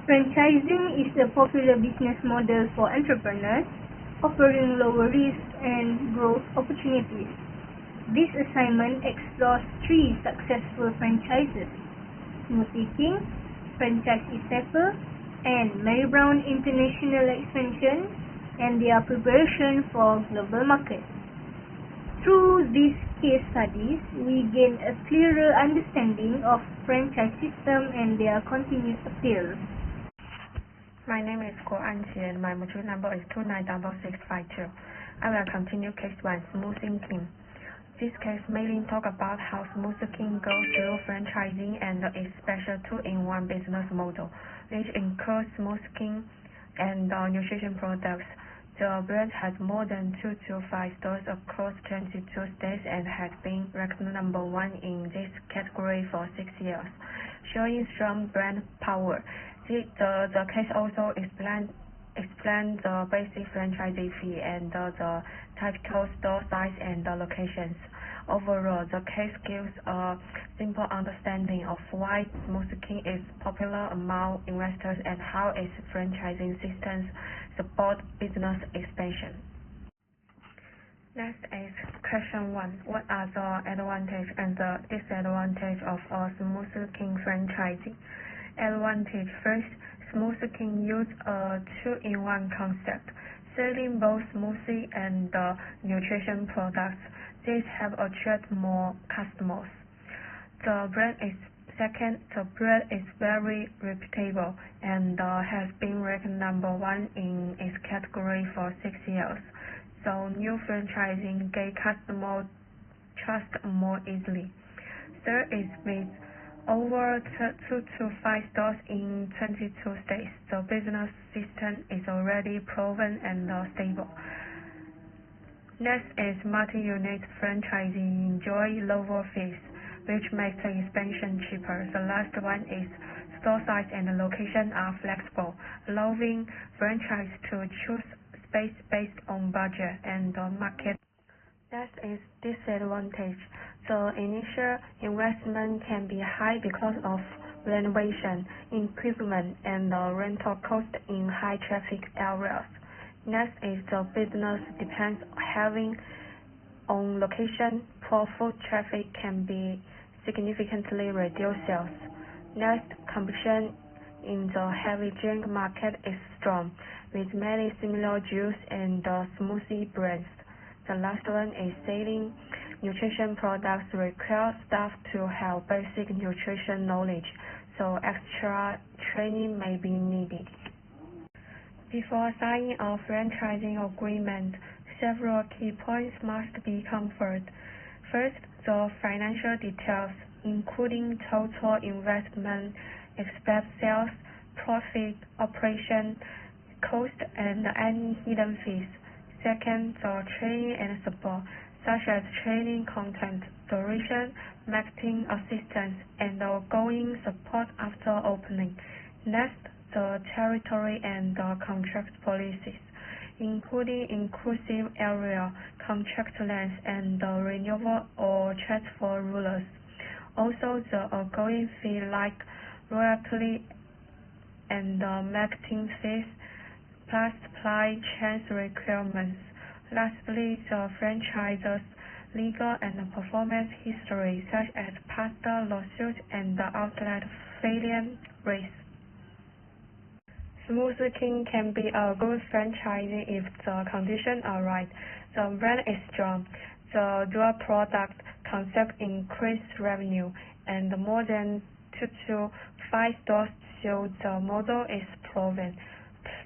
Franchising is a popular business model for entrepreneurs, offering lower risk and growth opportunities. This assignment explores 3 successful franchises: Smoothie King, Franchise Staples, and Mary Brown International Expansion, and their preparation for global market. Through these case studies, we gain a clearer understanding of franchise system and their continued appeal. My name is Guo Anqi and my module number is 296652. I will continue case 1, Smoothie King. This case mainly talk about how Smoothie King goes through franchising and its special 2-in-1 business model, which includes Smoothie King and nutrition products. The brand has more than 2 to 5 stores across 22 states and has been ranked number 1 in this category for 6 years, showing strong brand power. The case also explains the basic franchise fee and the typical store size and locations. Overall, the case gives a simple understanding of why Smoothie King is popular among investors and how its franchising systems support business expansion. Next is question 1. What are the advantages and the disadvantages of a Smoothie King franchising? Advantage: first, Smoothie King use a 2-in-1 concept, selling both smoothie and nutrition products. These have attracted more customers. The brand is very reputable and has been ranked number 1 in its category for 6 years. So new franchising gain customer trust more easily. Third is with over 2 to 5 stores in 22 states, the business system is already proven and stable. Next is multi-unit franchising enjoy lower fees, which makes the expansion cheaper. The last one is store size and location are flexible, allowing franchise to choose space based on budget and market. Next is disadvantage. The initial investment can be high because of renovation, equipment, and rental cost in high traffic areas. Next is the business depends heavily on location. Poor foot traffic can be significantly reduce sales. Next, competition in the heavy drink market is strong, with many similar juice and smoothie brands. The last one is selling nutrition products require staff to have basic nutrition knowledge, so extra training may be needed. Before signing a franchising agreement, several key points must be covered. First, the financial details, including total investment, expected sales, profit, operation cost, and any hidden fees. Second, the training and support, such as training content, duration, marketing assistance, and ongoing support after opening. Next, the territory and contract policies, including inclusive area, contract length, and renewal or transfer rules. Also, the ongoing fee like royalty and marketing fees, plus supply chain requirements. Lastly, the franchisor's legal and performance history, such as past lawsuits and outlet failure risks. Smoothie King can be a good franchisee if the conditions are right. The brand is strong, the dual product concept increased revenue, and more than 2 to 5 stores show the model is proven.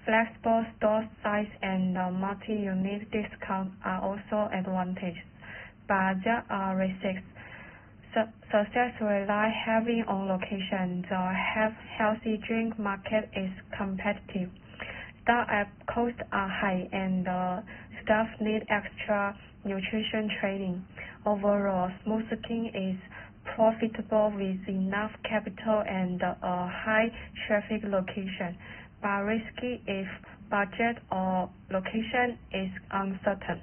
Flexible store size and multi-unit discount are also advantages, but there are risks. Success rely heavily on location. The healthy drink market is competitive. Startup costs are high, and staff need extra nutrition training. Overall, Smoothie King is profitable with enough capital and a high traffic location, but risky if budget or location is uncertain.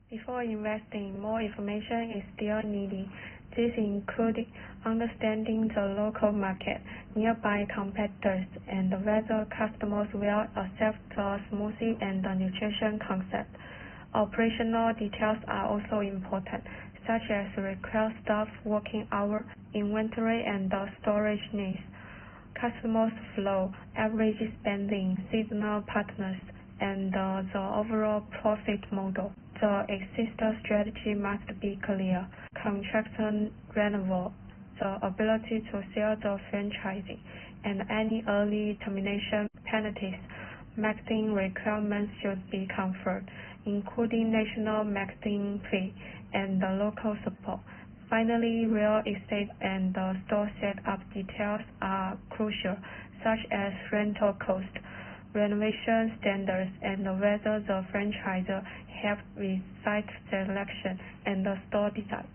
Before investing, more information is still needed. This included understanding the local market, nearby competitors, and whether customers will accept the smoothie and the nutrition concept. Operational details are also important, such as required staff working hours, inventory and storage needs, customers flow, average spending, seasonal partners, and the overall profit model. The exit strategy must be clear, contraction renewal, the ability to sell the franchising, and any early termination penalties. Marketing requirements should be confirmed, including national marketing fee and the local support. Finally, real estate and the store setup details are crucial, such as rental cost, renovation standards, and whether the franchisor helped with site selection and the store design.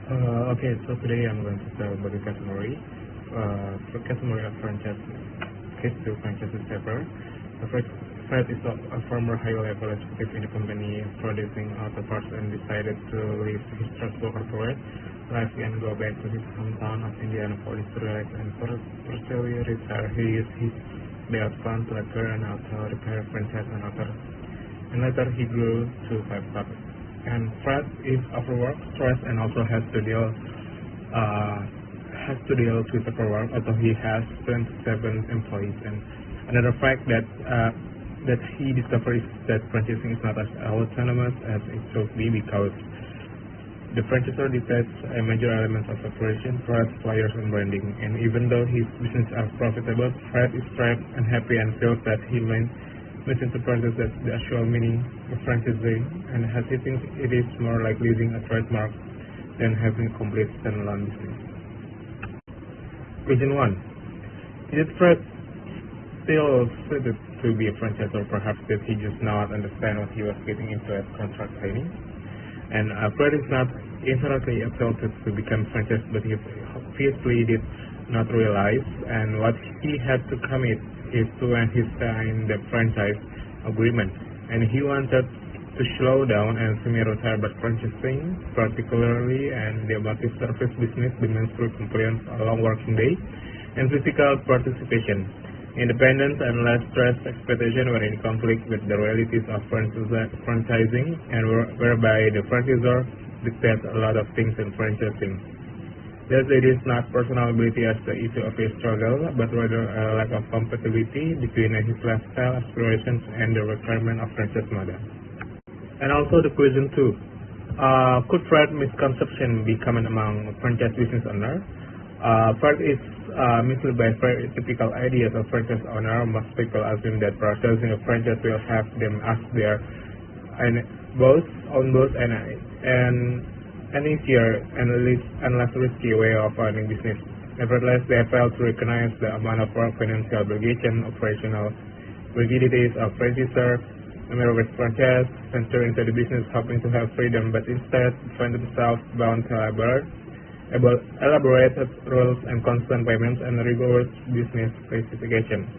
Okay, so today I'm going to talk about the category. For category of franchise, case to franchise paper. The first Fred is a former high-level executive in the company producing auto parts and decided to leave his stressful corporate life and go back to his hometown of Indianapolis to relax and partially retire. He used his day out fund to acquire an auto repair franchise and later he grew to 5 shops. And Fred is overworked, stressed, and also has to deal with paperwork, although he has 27 employees. And another fact that he discovered is that franchising is not as autonomous as it should be, because the franchisor dictates a major element of operation, product, flyers, and branding. And even though his business are profitable, Fred is thrived and happy and feels that he misinterprets the actual meaning of franchising, and as he thinks it is more like leasing a trademark than having a complete standalone business. Question 1. Is Fred still suited to be a franchisor? Perhaps did he just not understand what he was getting into as contract signing? And Fred is not inherently exalted to become franchise, but he obviously did not realize, and what he had to commit is to when he signed the franchise agreement, and he wanted to slow down and semi-retire, but franchising, particularly and the automotive service business, demands full compliance, a long working day, and physical participation. Independence and less stress expectation were in conflict with the realities of franchising, and whereby the franchisor dictates a lot of things in franchising. Thus, it is not personal ability as the issue of his struggle, but rather a lack of compatibility between his lifestyle aspirations and the requirement of franchise model. And also the question 2. Could Fred misconception be common among franchise business owners? Fred is misled by very typical ideas of franchise owner. Most people assume that purchasing a franchise will have them as their own boss and an easier and less risky way of running business. Nevertheless, they fail to recognize the amount of work, financial obligation, operational rigidities of franchisor. Many with franchise venture into the business hoping to have freedom, but instead find themselves bound to elaborated rules and constant payments and rigorous business specifications.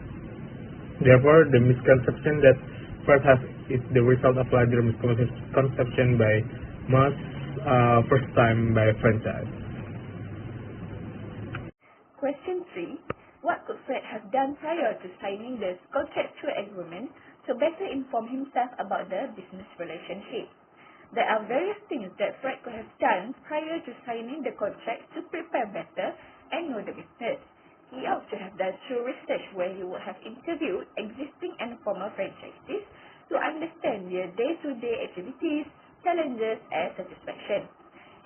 Therefore, the misconception that Fred has is the result of larger misconception by most first-time buyer franchise. Question 3. What could Fred have done prior to signing this contractual agreement to better inform himself about the business relationship? There are various things that Fred could have done prior to signing the contract to prepare better and know the business. He ought to have done thorough research where he would have interviewed existing and former franchisees to understand their day-to-day activities, challenges, and satisfaction.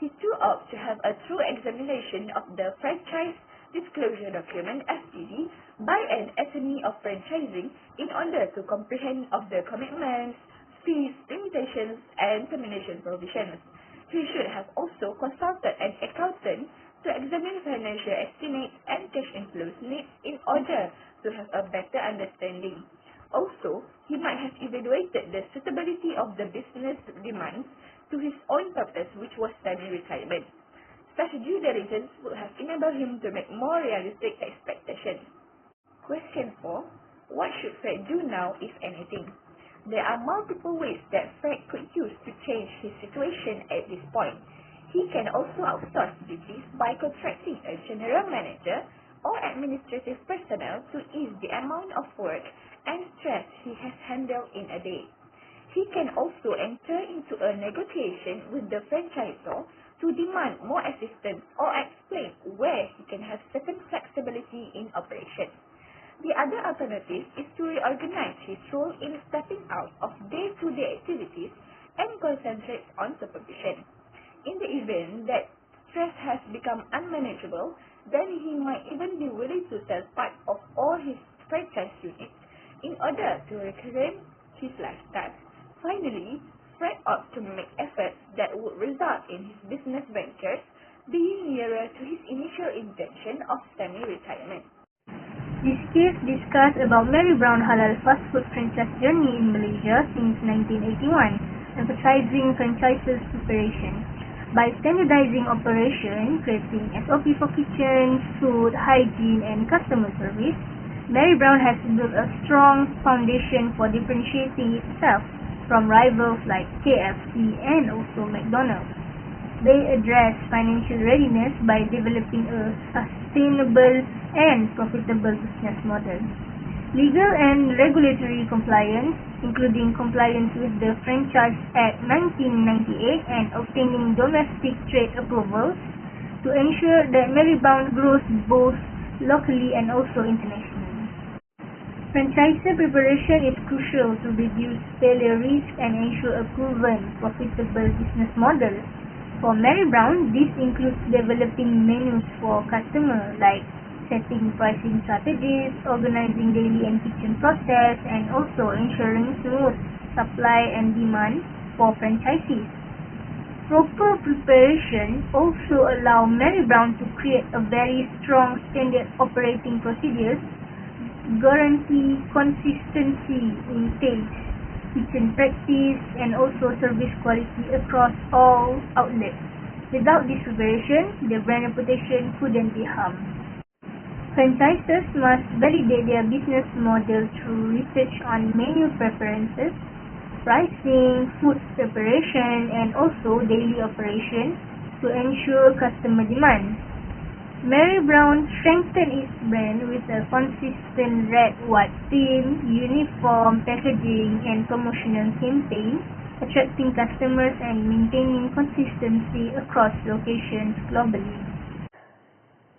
He too ought to have a true examination of the franchise disclosure document (FDD) by an attorney of franchising in order to comprehend of the commitments, fees, limitations, and termination provisions. He should have also consulted an accountant to examine financial estimates and cash inflows needs in order to have a better understanding. Also, he might have evaluated the suitability of the business demands to his own purpose, which was semi-retirement. Such due diligence would have enabled him to make more realistic expectations. Question 4. What should Fred do now, if anything? There are multiple ways that Fred could use to change his situation at this point. He can also outsource duties by contracting a general manager or administrative personnel to ease the amount of work and stress he has handled in a day. He can also enter into a negotiation with the franchisor to demand more assistance or explain where he can have certain flexibility in operation. The other alternative is to reorganize his role in stepping out of day-to-day activities and concentrate on supervision. In the event that stress has become unmanageable, then he might even be willing to sell part of all his franchise units in order to reclaim his lifestyle. Finally, Fred ought to make efforts that would result in his business ventures being nearer to his initial intention of semi-retirement. This case discussed about Mary Brown Halal fast food franchise journey in Malaysia since 1981, emphasizing franchises preparation. By standardizing operation, creating SOP for kitchens, food, hygiene, and customer service, Mary Brown has built a strong foundation for differentiating itself from rivals like KFC and also McDonald's. They address financial readiness by developing a sustainable and profitable business model. Legal and regulatory compliance, including compliance with the Franchise Act 1998 and obtaining domestic trade approvals to ensure that Mary Brown grows both locally and also internationally. Franchisor preparation is crucial to reduce failure risk and ensure a proven, profitable business model. For Mary Brown, this includes developing menus for customers like setting pricing strategies, organizing daily and kitchen process, and also ensuring smooth supply and demand for franchisees. Proper preparation also allows Mary Brown to create a very strong standard operating procedures, guarantee consistency in taste, kitchen practice, and also service quality across all outlets. Without this preparation, the brand reputation couldn't be harmed. Franchisors must validate their business model through research on menu preferences, pricing, food preparation, and also daily operation to ensure customer demand. Mary Brown strengthened its brand with a consistent red, white theme, uniform packaging, and promotional campaign, attracting customers and maintaining consistency across locations globally.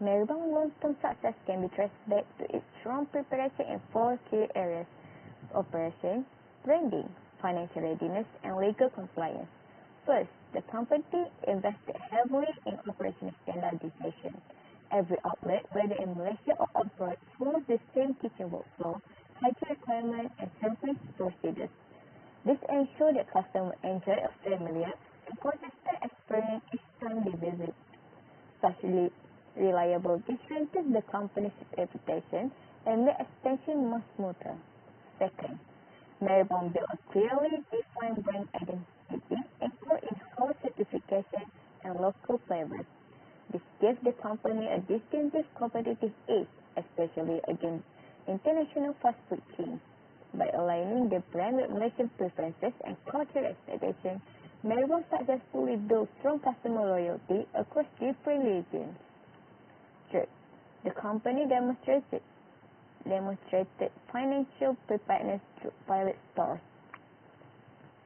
Mary Brown's long-term success can be traced back to its strong preparation in 4 key areas: operation, branding, financial readiness, and legal compliance. First, the company invested heavily in operational standardization. Every outlet, whether in Malaysia or abroad, follows the same kitchen workflow, hygiene requirements, and service procedures. This ensures that customers enjoy a familiar and consistent experience each time they visit. Such reliable strengthens the company's reputation and makes expansion more smoother. Second, Mary Brown built a clearly defined brand identity anchored in house certification and local flavors. This gives the company a distinctive competitive edge, especially against international fast food chains. By aligning the brand with Malaysian preferences and cultural expectations, Mary Brown successfully built strong customer loyalty across different regions. Third, the company demonstrated financial preparedness through pilot stores.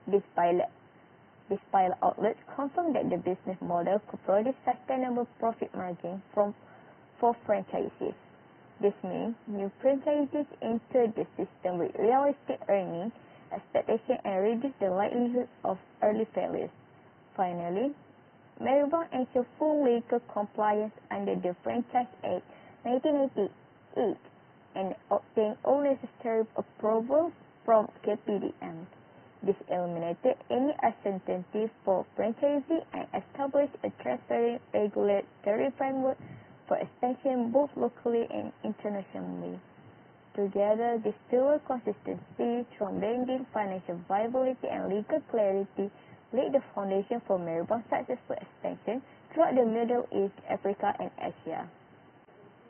These pilot outlets confirmed that the business model could produce sustainable profit margin for franchisees. This means new franchisees enter the system with realistic earning expectations and reduce the likelihood of early failures. Finally, Mary Brown ensured full legal compliance under the Franchise Act 1998 and obtained all necessary approvals from KPDM. This eliminated any uncertainty for franchisees and established a transparent regulatory framework for expansion both locally and internationally. Together, this dual consistency, strong branding, financial viability, and legal clarity laid the foundation for Mary Brown's successful expansion throughout the Middle East, Africa, and Asia.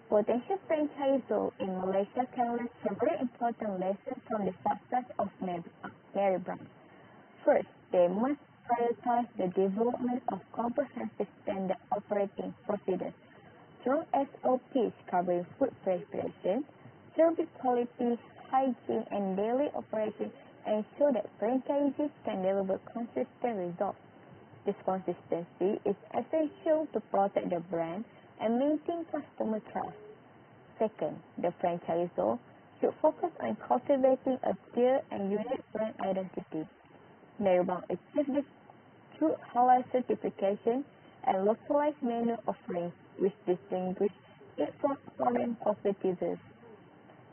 Potential franchisors in Malaysia can learn several important lessons from the success of Mary Brown. First, they must prioritize the development of comprehensive standard operating procedures, strong SOPs covering food preparation, service quality, hygiene, and daily operations ensure that franchisees can deliver consistent results. This consistency is essential to protect the brand and maintain customer trust. Second, the franchisor should focus on cultivating a clear and unique brand identity. Merbang achieves this through halal certification and localized menu offerings which distinguish it from foreign competitors.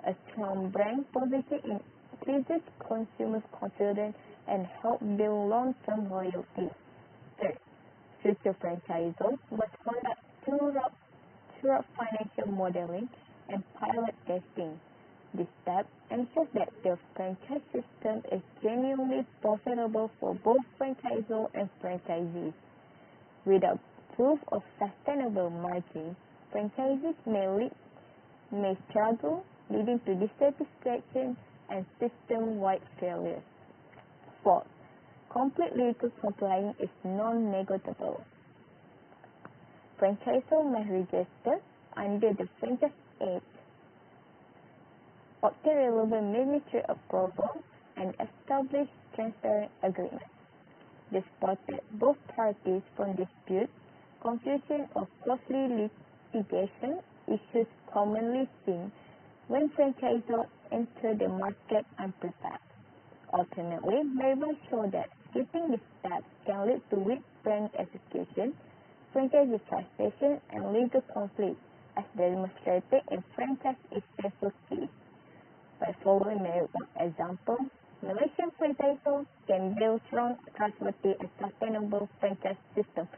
A strong brand position increases consumers' confidence and helps build long-term loyalty. Third, future franchisors must conduct thorough financial modeling and pilot testing. This step ensures that the franchise system is genuinely profitable for both franchisor and franchisees. Without proof of sustainable margins, franchisees may struggle, leading to dissatisfaction and system-wide failures. Fourth, complete legal compliance is non-negotiable. Franchisor may register under the Franchise Act, obtain relevant ministry approval, and establish transparent agreements. This protects both parties from dispute, confusion, or costly litigation issues commonly seen when franchisors enter the market unprepared. Ultimately, Merbang shows that skipping this step can lead to weak brand execution, franchisee frustration, and legal conflict, as demonstrated in franchise successful case. By following Merbang's example, Malaysian franchisors can build strong, trustworthy, and sustainable franchise systems